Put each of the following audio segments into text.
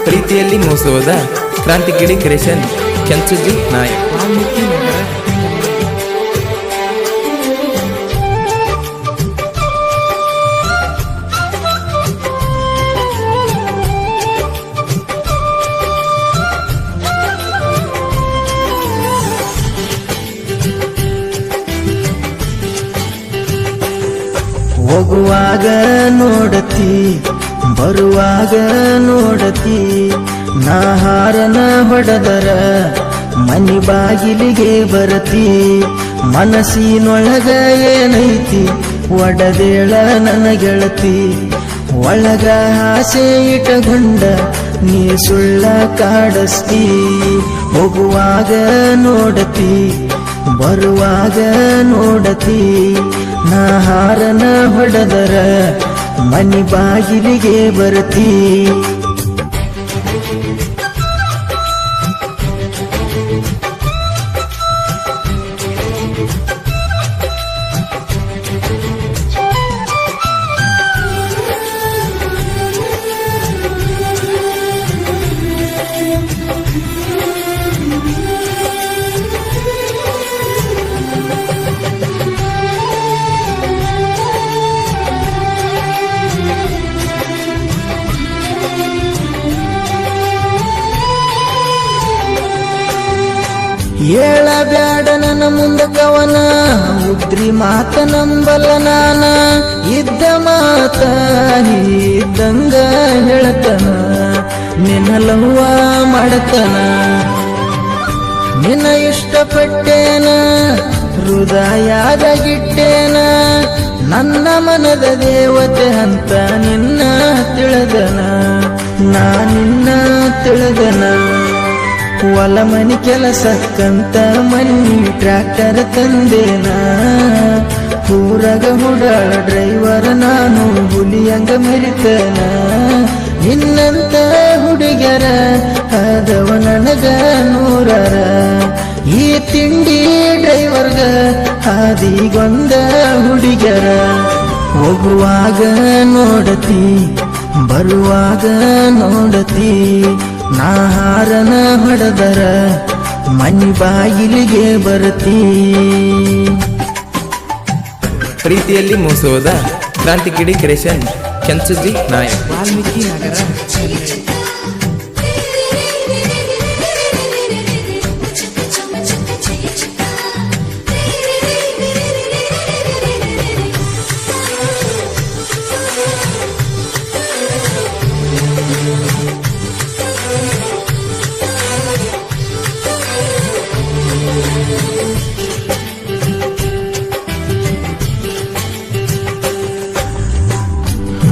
ಪ್ರೀತಿಯಲ್ಲಿ ಮೋಸವಾದ ಕ್ರಾಂತಿಗಿರಿ ಕ್ರಿಯೇಷನ್ ಕೆಂಚುಜಿ ನಾಯಕ್ ವಾಲ್ಮೀಕಿ ನಗರ. ಹೋಗುವಾಗ ನೋಡತಿ ಬರುವಾಗ ನೋಡತಿ ನಾ ಹಾರನ ಹೊಡೆದರ ಮನಿ ಬಾಗಿಲಿಗೆ ಬರತಿ ಮನಸ್ಸಿನೊಳಗ ಏನೈತಿ ಒಡದೇಳ ನನ್ನ ಗೆಳತಿ ಒಳಗ ಆಸೆ ಇಟ್ಟಗೊಂಡ ನೀ ಸುಳ್ಳ ಕಾಡಸ್ತಿ ಹೋಗುವಾಗ ನೋಡತಿ ಬರುವಾಗ ನೋಡತಿ ನಾ ಹಾರನ ಹೊಡೆದರ ಮನಿ ಬಾಗಿಲಿಗೆ ಬರತಿ ಹೇಳಬ್ಯಾಡ ನನ್ನ ಮುಂದ ಕವನ ಉದ್ರಿ ಮಾತ ನಂಬಲ್ಲ ನಾನ ಇದ್ದ ಮಾತ ಇದ್ದಂಗ ಹೇಳ್ತನ ನಿನ್ನ ಲವ್ವ ಮಾಡತನ ನಿನ್ನ ಇಷ್ಟಪಟ್ಟೇನ ಹೃದಯದಾಗಿಟ್ಟೇನ ನನ್ನ ಮನದ ದೇವತೆ ಅಂತ ನಿನ್ನ ತಿಳಿದನ ನಾ ನಿನ್ನ ತಿಳಿದನ ಹೊಲ ಮನಿ ಕೆಲಸಕ್ಕಂತ ಮನಿ ಟ್ರ್ಯಾಕ್ಟರ್ ತಂದೇನ ಊರಗ ಹುಡಾಳ ಡ್ರೈವರ್ ನಾನು ಹುಲಿಯಂಗ ಮೆರಿತನ ನಿನ್ನಂತ ಹುಡುಗರ ಆದವ ನನಗ ನೂರರ ಈ ತಿಂಡಿ ಡ್ರೈವರ್ಗ ಹಾದಿಗೊಂದ ಹುಡುಗರ ಹೋಗುವಾಗ ನೋಡತಿ ಬರುವಾಗ ನೋಡತಿ ನಾ ಹಾರನ ಹೊಡೆದರ ಮನಿ ಬಾಗಿಲಿಗೆ ಬರತಿ ಪ್ರೀತಿಯಲ್ಲಿ ಮೋಸವಾದ ಕ್ರಾಂತಿಗಿರಿ ಕ್ರಿಯೇಷನ್ ಕೆಂಚುಜಿ ನಾಯಕ್ ವಾಲ್ಮೀಕಿ ನಗರ.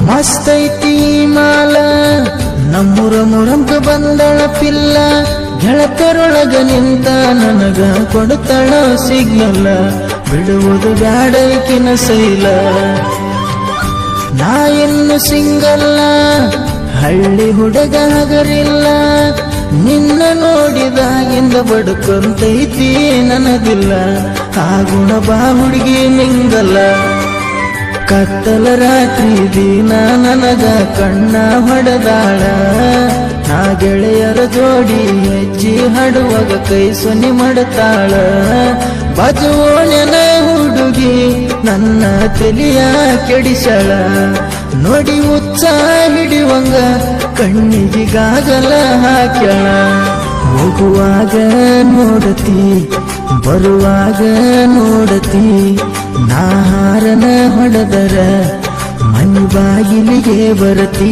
ಮಸ್ತೈತಿ ಮಾಲ ನಮ್ಮೂರ ಮುರಂಕ ಬಂದಳ ಪಿಲ್ಲ ಗೆಳತರೊಳಗ ನಿಂತ ನನಗ ಕೊಡ್ತಳ ಸಿಗ್ನಲ್ಲ ಬಿಡುವುದು ಬ್ಯಾಡೈಕಿನ ಸೈಲ ನಾ ಇನ್ನು ಸಿಂಗಲ್ಲ ಹಳ್ಳಿ ಹುಡುಗ ಹಗರಿಲ್ಲ ನಿನ್ನ ನೋಡಿದಾಗಿಂದ ಬಡ್ಕೊಂತೈತಿ ನನಗಿಲ್ಲ ಆ ಗುಣ ಬಾ ಹುಡುಗಿ ನಿಂಗಲ್ಲ ಕತ್ತಲ ರಾತ್ರಿ ದಿನ ನನಗ ಕಣ್ಣ ಹೊಡೆದಾಳ ನಾ ಗೆಳೆಯರ ಜೋಡಿ ಹೆಜ್ಜಿ ಹಾಡುವಾಗ ಕೈ ಸೊನ್ನೆ ಮಾಡುತ್ತಾಳ ಬಾಜುವೋಣನ ಹುಡುಗಿ ನನ್ನ ತಲೆಯ ಕೆಡಿಸಳ ನೋಡಿ ಉತ್ಸಾಹ ಹಿಡಿವಂಗ ಕಣ್ಣಿಗಾಗಲ ಹಾಕ್ಯಾಳ ಹೋಗುವಾಗ ನೋಡತಿ ಬರುವಾಗ ನೋಡತಿ ನಾ ಹಾರನ ಹೊಡೆದರ ಮನಿ ಬಾಗಿಲಿಗೆ ಬರತಿ.